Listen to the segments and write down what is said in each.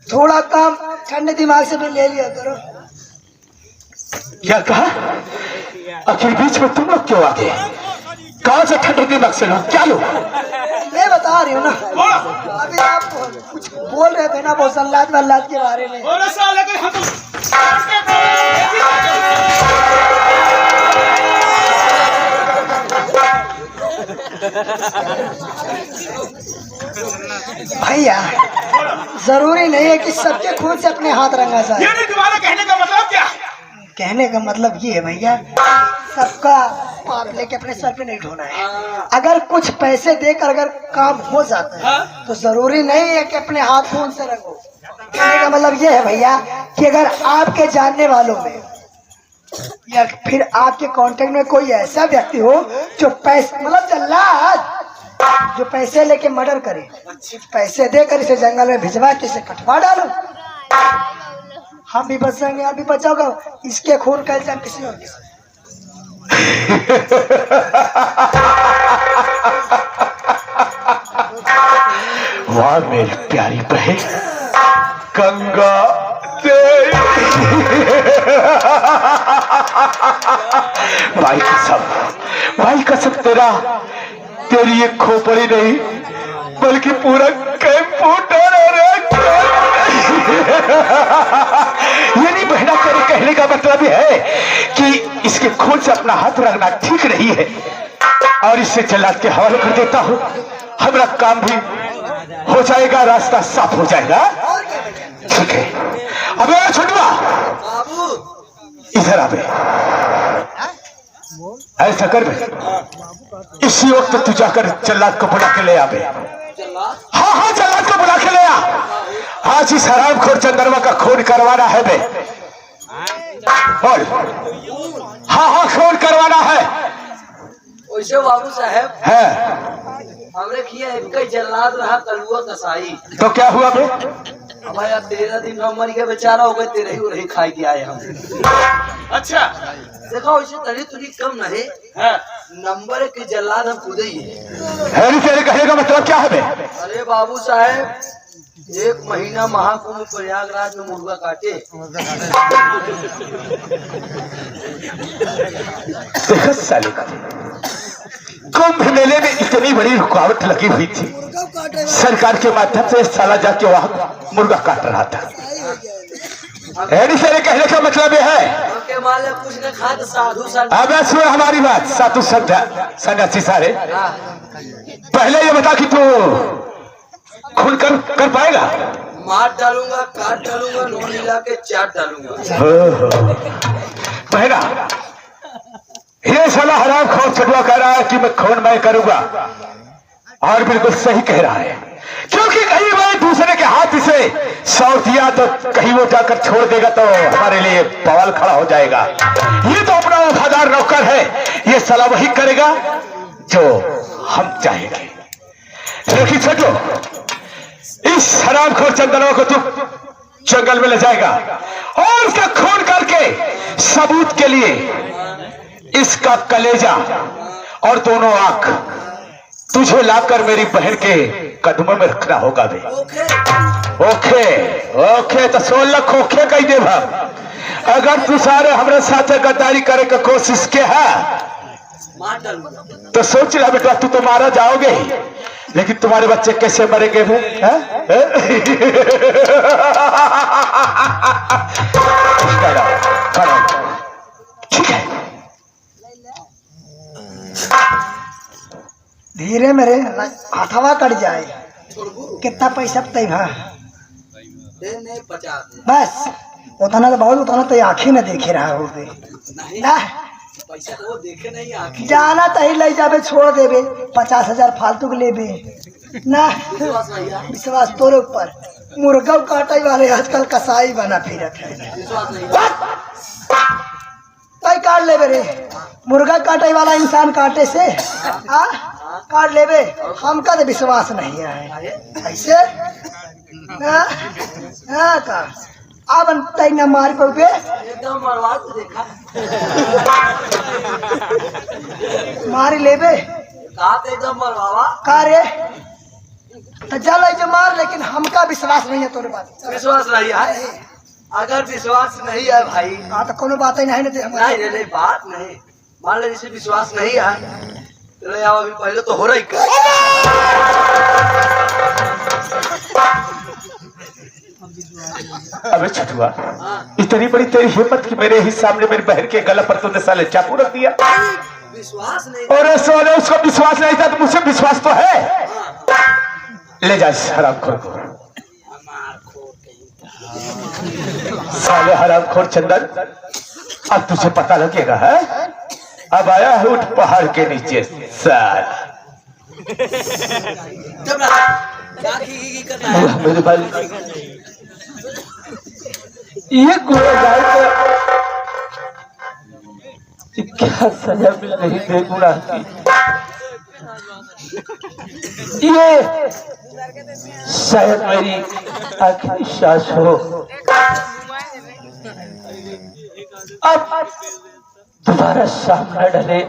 थोड़ा काम ठंडे दिमाग से भी ले लिया करो। क्या कहा? आखिर बीच में तुम लोग क्यों आ गए? कहाँ से ठंडे दिमाग से लोग क्या लो? मैं बता रही हूँ ना, अभी आप कुछ बोल रहे थे ना वो सल्लाद वल्लाद के बारे में। भैया जरूरी नहीं है कि सबके खून से अपने हाथ रंगा जाए। तुम्हारा कहने का मतलब क्या? कहने का मतलब ये है भैया, सबका पाप लेके अपने सर पे नहीं ढोना है। अगर कुछ पैसे देकर अगर काम हो जाता है तो जरूरी नहीं है कि अपने हाथ खून से रंगो। कहने का मतलब ये है भैया कि अगर आपके जानने वालों में या फिर आपके कांटेक्ट में कोई ऐसा व्यक्ति हो जो पैसे मतलब जल्लाद जो पैसे लेके मर्डर करे, पैसे देकर इसे जंगल में भिजवा के इसे कटवा डालो, हम भी बच जाएंगे, आप भी बचाओगे। इसके खून का इल्जाम किसी और के। वाह मेरी प्यारी बहन गंगा भाई कसम तेरा तेरी एक खोपड़ी नहीं बल्कि पूरा कंप्यूटर ये नहीं बहना, तेरे कहने का मतलब है कि इसके खून से अपना हाथ रखना ठीक नहीं है और इससे जल्लाद के हवाले कर देता हूँ। हमारा काम भी हो जाएगा, रास्ता साफ हो जाएगा। ठीक है, अबे छोटुआ इधर आबे, ऐसा कर बे, इसी वक्त तू जाकर जल्लाद को बुला के ले आबे। हाँ जल्लाद को बुला के ले आ। आज इस हरामखोर चंद्रमा का खून करवाना है बे। हाँ खून करवाना है। वैसे बाबू साहब है हमरे किया एक जल्लाद रहा कलुआ कसाई, तो क्या हुआ बे? हमारा 13 दिन हमारी के बेचारा हो गए, 13 ही खाई के आए हम। अच्छा देखो वैसे तरी तुरी कम नहीं है, नंबर के जल्लाद हम खुद ही है। तेरे कहने का मतलब क्या है बे? अरे बाबू साहब 1 महीना महाकुंभ प्रयागराज में मुर्गा काटे। देखो साले का कुंभ मेले में इतनी बड़ी रुकावट लगी हुई थी, सरकार के माध्यम से साला जाके वहाँ मुर्गा काट रहा था। तेरे कहने का मतलब यह है कुछ न खाते साधु अब सुन हमारी बात, साधु सन्यासी सारे, पहले ये बता कि तू खून कर पाएगा? मार डालूंगा, काट डालूंगा, नून मिला के चाट डालूंगा। पहला ये साला हराम खोर छटुआ कह रहा है कि मैं खून मैं करूंगा, और बिल्कुल सही कह रहा है, क्योंकि कहीं वो दूसरे के हाथ से सौंप दिया तो कहीं वो जाकर छोड़ देगा तो हमारे लिए बवाल खड़ा हो जाएगा। ये तो अपना वफादार नौकर है, ये साला वही करेगा जो हम चाहेंगे। लेकिन छोटो इस हरामखोर चंदनवा को तू जंगल में ले जाएगा और उसका खून करके सबूत के लिए इसका कलेजा और दोनों आंख तुझे लाकर मेरी बहन के कदमों में रखना होगा बे। ओके तो 16 खोखे कही दे भाव। अगर तू सारे हमारे साथ गद्दारी करे का कोशिश के है तो सोच रहा बेटा, तू तो मारा जाओगे लेकिन तुम्हारे बच्चे कैसे मरेंगे वो? ठीक है, धीरे मेरे हथवा कट जाए। कितना पैसा तैभा? नहीं 50 बस उतना तो बहुत, उतना तो आँखी न देखे रहा हो बे। ना पैसा तो वो देखे नहीं आँखी। जाना तही ले जाबे, छोड़ देबे, 50,000 फालतू के लेबे ना। विश्वास तोरे ऊपर। मुर्गा काटे वाले आजकल कसाई बना फिरत है। काट लेबे रे, मुर्गा काटे वाला इंसान काटे से काट लेबे। हमका तो विश्वास नहीं है ऐसे का अब तय न मार पे एकदम मरवा के देखा मारी लेबे का एकदम मरवावा का रे। तो जल है जो मार, लेकिन हमका विश्वास नहीं है तोरे बात। विश्वास नहीं है? अगर विश्वास नहीं है भाई, हाँ तो कोनो बात ही नहीं ना नहीं नहीं बात नहीं, मान ले जैसे विश्वास नहीं है तो ले आओ, अभी पहले तो हो रही कर। अबे छठुआ, इतनी बड़ी तेरी हिम्मत कि मेरे ही सामने मेरी बहन के गला पर तूने साले चाकू रख दिया। विश्वास नहीं, और सोने उसको विश्वास नहीं था तो मुझसे विश्वास तो है। ले जा इस हरामखोर को। साले हरामखोर चंदन, अब तुझे पता लगेगा है? अब आया है उठ पहाड़ के नीचे साल। मेरे भाई ये गुनहगार को क्या सजा मिल रही है गुनाह की? ये शायद मेरी आखिरी सांस हो। अब दोबारा सामने डले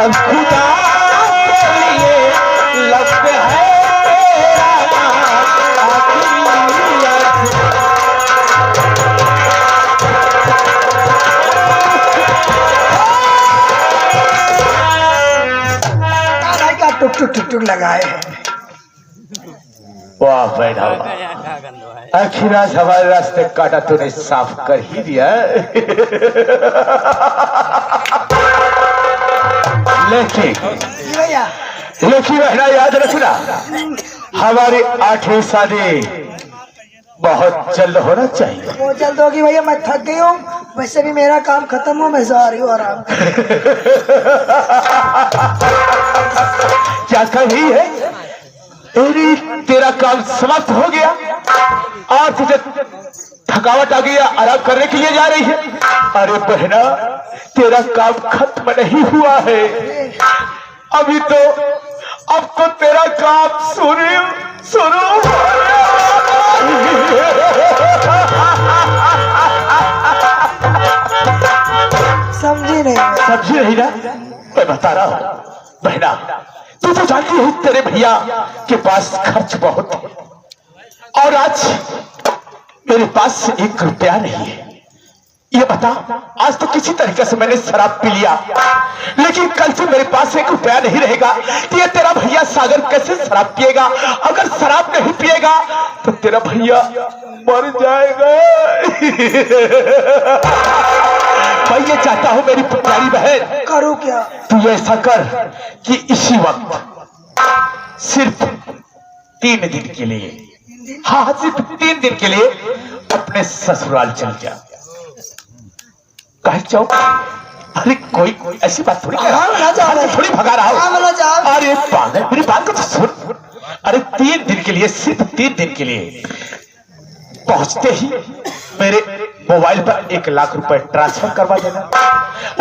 अब खुदा के लिए लब है तेरा भाई का टुक टुक टुक टुक लगाए हैं। वाह बैठा आखिर आज हमारे रास्ते काटा तूने साफ कर ही दिया। लेकिन भैया रहना याद रखना, हमारी 8वीं शादी बहुत जल्द होना चाहिए। बहुत जल्द होगी भैया, मैं थक गई हूँ। वैसे भी मेरा काम खत्म हो, मैं जा रही हूँ आराम। क्या कही है तेरी तेरा काम समाप्त हो गया और तुझे थकावट आ गया, आराम करने के लिए जा रही है। अरे बहना, तेरा काम खत्म नहीं हुआ है, अभी तो अब तो तेरा काम शुरू समझी नहीं। समझी नहीं ना? मैं बता रहा हूं बहना, तू तो जानती है तेरे भैया के पास खर्च बहुत है और आज मेरे पास 1 रुपया नहीं है। ये बता, आज तो किसी तरीके से मैंने शराब पी लिया, लेकिन कल से मेरे पास 1 रुपया नहीं रहेगा। ये तेरा भैया सागर कैसे शराब पिएगा? अगर शराब नहीं पिएगा तो तेरा भैया मर जाएगा। मैं ये चाहता हूं मेरी प्यारी बहन, करूं क्या? तू ऐसा कर कि इसी वक्त सिर्फ 3 दिन के लिए, हाँ सिर्फ 3 दिन के लिए अपने ससुराल चल जा। कहीं जाओ? अरे कोई ऐसी बात थोड़ी थोड़ी भगा रहा हूं। अरे पागल, मेरी बात को तो सुन। अरे 3 दिन के लिए, सिर्फ 3 दिन के लिए पहुंचते ही मेरे मोबाइल पर 1 लाख रुपए ट्रांसफर करवा देना।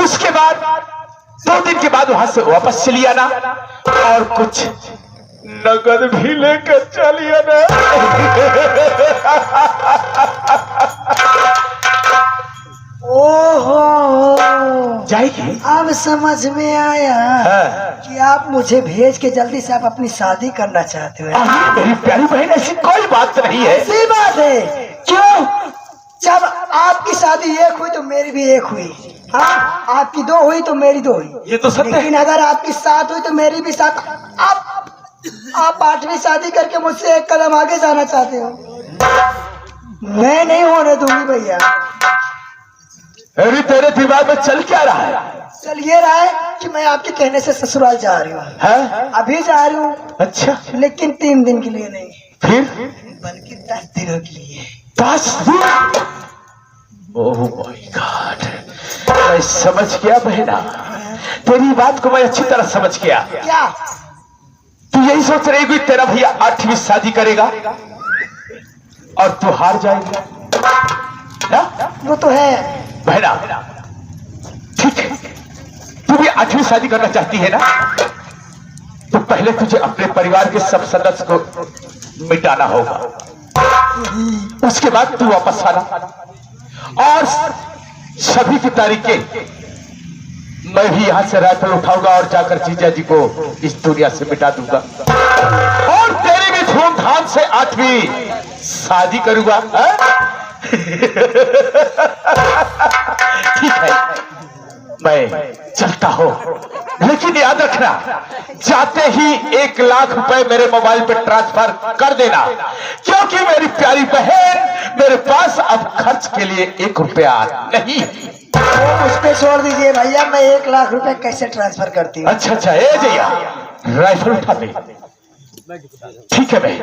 उसके बाद 2 दिन के बाद वहां से वापस चली आना और कुछ नगद भी लेकर चली आना। ओहो, जाएगी? अब समझ में आया कि आप मुझे भेज के जल्दी से आप अपनी शादी करना चाहते हो। मेरी प्यारी बहन, ऐसी कोई बात नहीं है। ऐसी बात है? क्यों? जब आपकी शादी 1 हुई तो मेरी भी 1 हुई। हाँ, आपकी 2 हुई तो मेरी 2 हुई। ये तो सत्य है। लेकिन अगर आपकी 7 हुई तो मेरी भी 7। आप 8वीं शादी करके मुझसे 1 कदम आगे जाना चाहते हो? मैं नहीं होने दूंगी भैया। अरे तेरे दिमाग में चल क्या रहा है? चल ये रहा है कि मैं आपके कहने से ससुराल जा रही हूँ। अभी जा रही हूँ। अच्छा, लेकिन 3 दिन के लिए नहीं, फिर बल्कि 10 दिनों के लिए। 10 दिन? ओह माय गॉड, मैं समझ गया बहना, तेरी बात को मैं अच्छी तरह समझ गया। क्या? तू यही सोच रही कि तेरा भैया 8वीं शादी करेगा और तू हार जाएगा ना? वो तो है बहना, ठीक है, तू भी 8वीं शादी करना चाहती है ना? तो पहले तुझे अपने परिवार के सब सदस्य को मिटाना होगा, उसके बाद तू वापस आना और सभी की तारीखें मैं भी यहां से राइफल उठाऊंगा और जाकर जीजा जी को इस दुनिया से मिटा दूंगा और तेरी भी धूमधाम से 8वीं शादी करूंगा। ठीक है, मैं चलता हूं, लेकिन याद रखना, जाते ही 1 लाख रुपए मेरे मोबाइल पे ट्रांसफर कर देना, क्योंकि मेरी प्यारी बहन, मेरे पास अब खर्च के लिए 1 रुपया नहीं। उस पे छोड़ दीजिए भैया, मैं 1 लाख रुपए कैसे ट्रांसफर करती हूँ? अच्छा, ए जैया राइफल उठा ले। ठीक है, मैं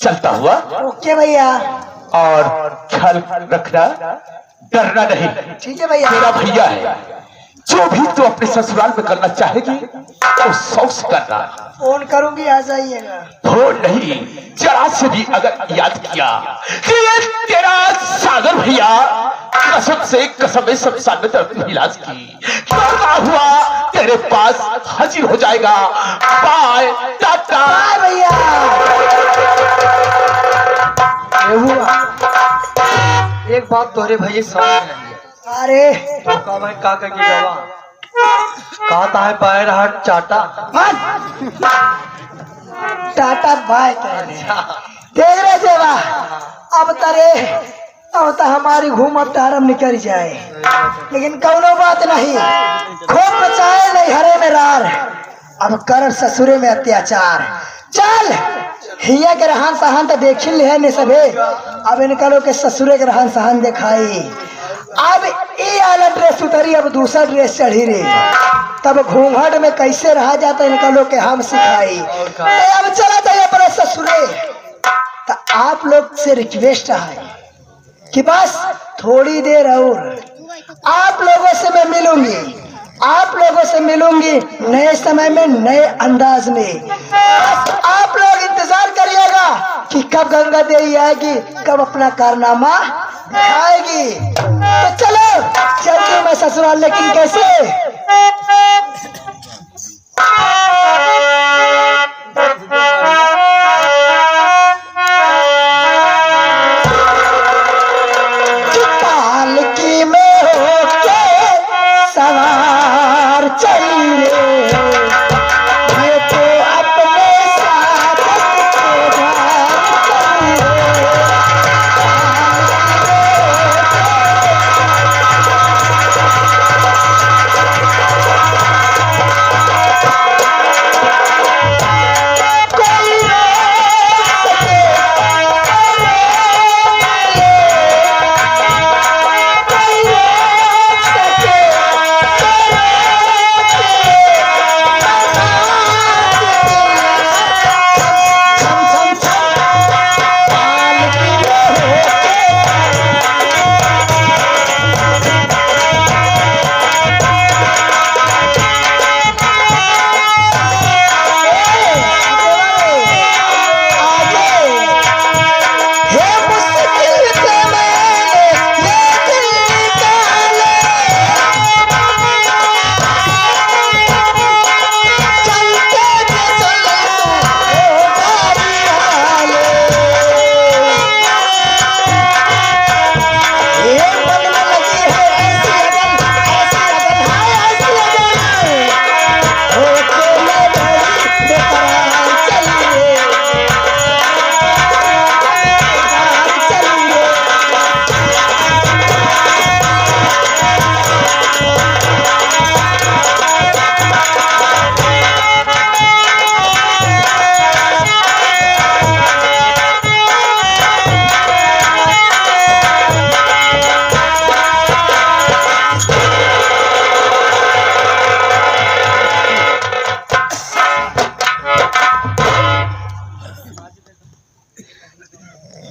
चलता हुआ। ओके भैया। और ख्याल रखना, डरना नहीं। ठीक है भैया। मेरा भैया है, जो भी तू अपने ससुराल में करना चाहेगी तो शौक से करना। फोन करूंगी, आ जाइएगा। फोन नहीं, जरा से भी अगर याद किया कि ये तेरा सागर भैया कसम से कसम शमशान में तेरे इलाज की करता हुआ तेरे पास हाजिर हो जाएगा। बाय टाटा। बाय भैया। एक बात तोरे भैया समझ में नहीं है। अरे का भाई काका की गवा कहता है पैर हट चाटा। टाटा बाय कहने देख रहे देवा। अब तो हमारी घूमत टारम निकल जाए, लेकिन कौनो बात नहीं, खूब बचाए नहीं हरे में रार, अब कर ससुरे में अत्याचार। चल हिया के रहन सहन तो देख ले ने सबे, अब इनका लोग के ससुरे के रहन सहन दिखाई। अब ये वाला ड्रेस उतरी, अब दूसरा ड्रेस चढ़ी रे, तब घूंघट में कैसे रहा जाता इनका लोग के हम सिखाई। अब चला जाइए अपने ससुरे। तो आप लोग से रिक्वेस्ट है कि बस थोड़ी देर और आप लोगों से मैं मिलूंगी, आप लोगों से मिलूंगी नए समय में, नए अंदाज में। बस आप लोग इंतजार करिएगा। कि कब गंगा देवी आएगी, कब अपना कारनामा दिखाएगी। तो चलो चलती मैं ससुराल, लेकिन कैसे? पालकी में होके सवार चली मैं तो अपने साधन के घर चली।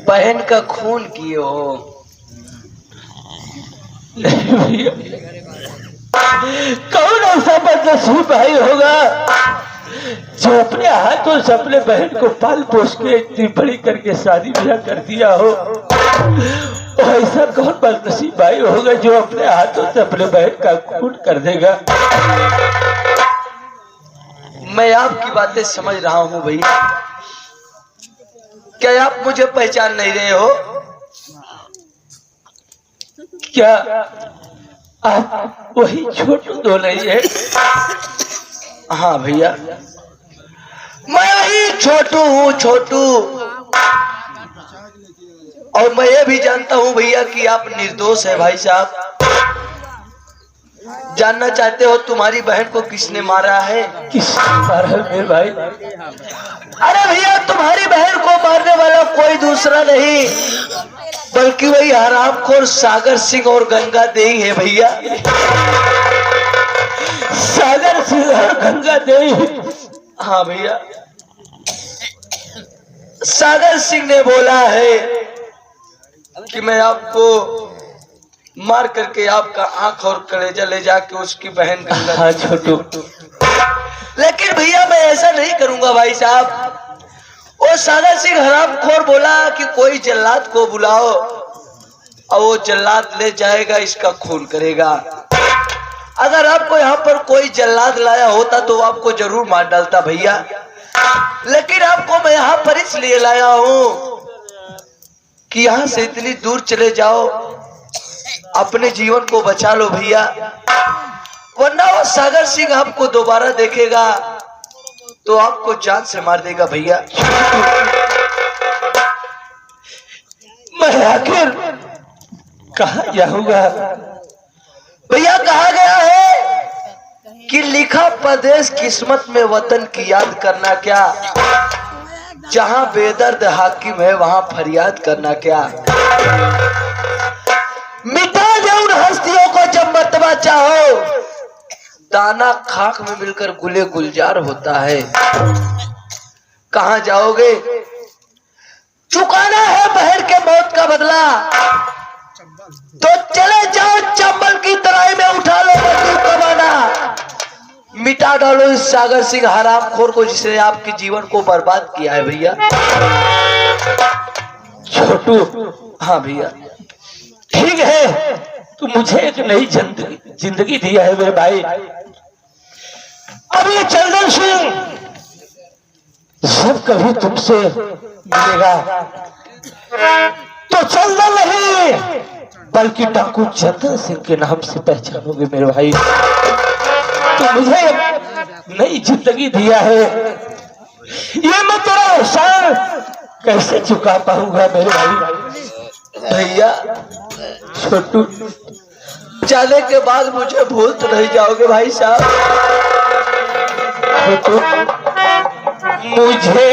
बहन का खून किए हो। कौन ऐसा बदनसीब भाई होगा जो अपने हाथों से अपने बहन को पाल पोस के इतनी बड़ी करके शादी ब्याह कर दिया हो। ऐसा कौन बदनसीब भाई होगा जो अपने हाथों से अपने बहन का खून कर देगा। मैं आपकी बातें समझ रहा हूँ भैया, क्या आप मुझे पहचान नहीं रहे हो? क्या आप वही छोटू दो नहीं है? हाँ भैया, मैं वही छोटू हूँ, छोटू। और मैं ये भी जानता हूँ भैया कि आप निर्दोष है भाई साहब। जानना चाहते हो तुम्हारी बहन को किसने मारा है? किसने मारा है मेरे भाई? अरे भैया, तुम्हारी बहन को मारने वाला कोई दूसरा नहीं बल्कि वही हरामखोर सागर सिंह और गंगा देवी है भैया। सागर सिंह और गंगा देवी? हाँ भैया, सागर सिंह ने बोला है कि मैं आपको मार करके आपका आंख और कलेजा ले जाके उसकी बहन गंगा। हाँ छोटू, लेकिन भैया मैं ऐसा नहीं करूंगा भाई साहब। वो सागर सिंह हरामखोर बोला कि कोई जल्लाद को बुलाओ और वो जल्लाद ले जाएगा, इसका खून करेगा। अगर आपको यहाँ पर कोई जल्लाद लाया होता तो आपको जरूर मार डालता भैया, लेकिन आपको मैं यहाँ पर इसलिए लाया हूँ कि यहाँ से इतनी दूर चले जाओ, अपने जीवन को बचा लो भैया, वरना वो सागर सिंह आपको दोबारा देखेगा तो आपको जान से मार देगा भैया। मैं आखिर कहाँ जाऊंगा? भैया कहा गया है कि लिखा परदेश किस्मत में वतन की याद करना क्या, जहां बेदर्द हाकिम है वहां फरियाद करना क्या। मिटा दे उन हस्तियों को जब मर्तबा चाहो, दाना खाक में मिलकर गुले गुलजार होता है। कहां जाओगे? चुकाना है बहन के मौत का बदला तो चले जाओ, चंबल की तराई में उठा लो बंदूक कमाना, मिटा डालो इस सागर सिंह हरामखोर को जिसने आपके जीवन को बर्बाद किया है भैया। छोटू, हाँ भैया, ठीक है, तू मुझे एक नई जिंदगी दिया है मेरे भाई। अब ये चंदन सिंह जब कभी तुमसे मिलेगा तो चंदन नहीं बल्कि डाकू चंदन सिंह के नाम से पहचानोगे मेरे भाई। तो मुझे नई जिंदगी दिया है, ये मैं तेरा एहसान कैसे चुका पाऊंगा मेरे भाई। भैया छोटू, जाने के बाद मुझे भूल तो नहीं जाओगे भाई साहब? छोटू, मुझे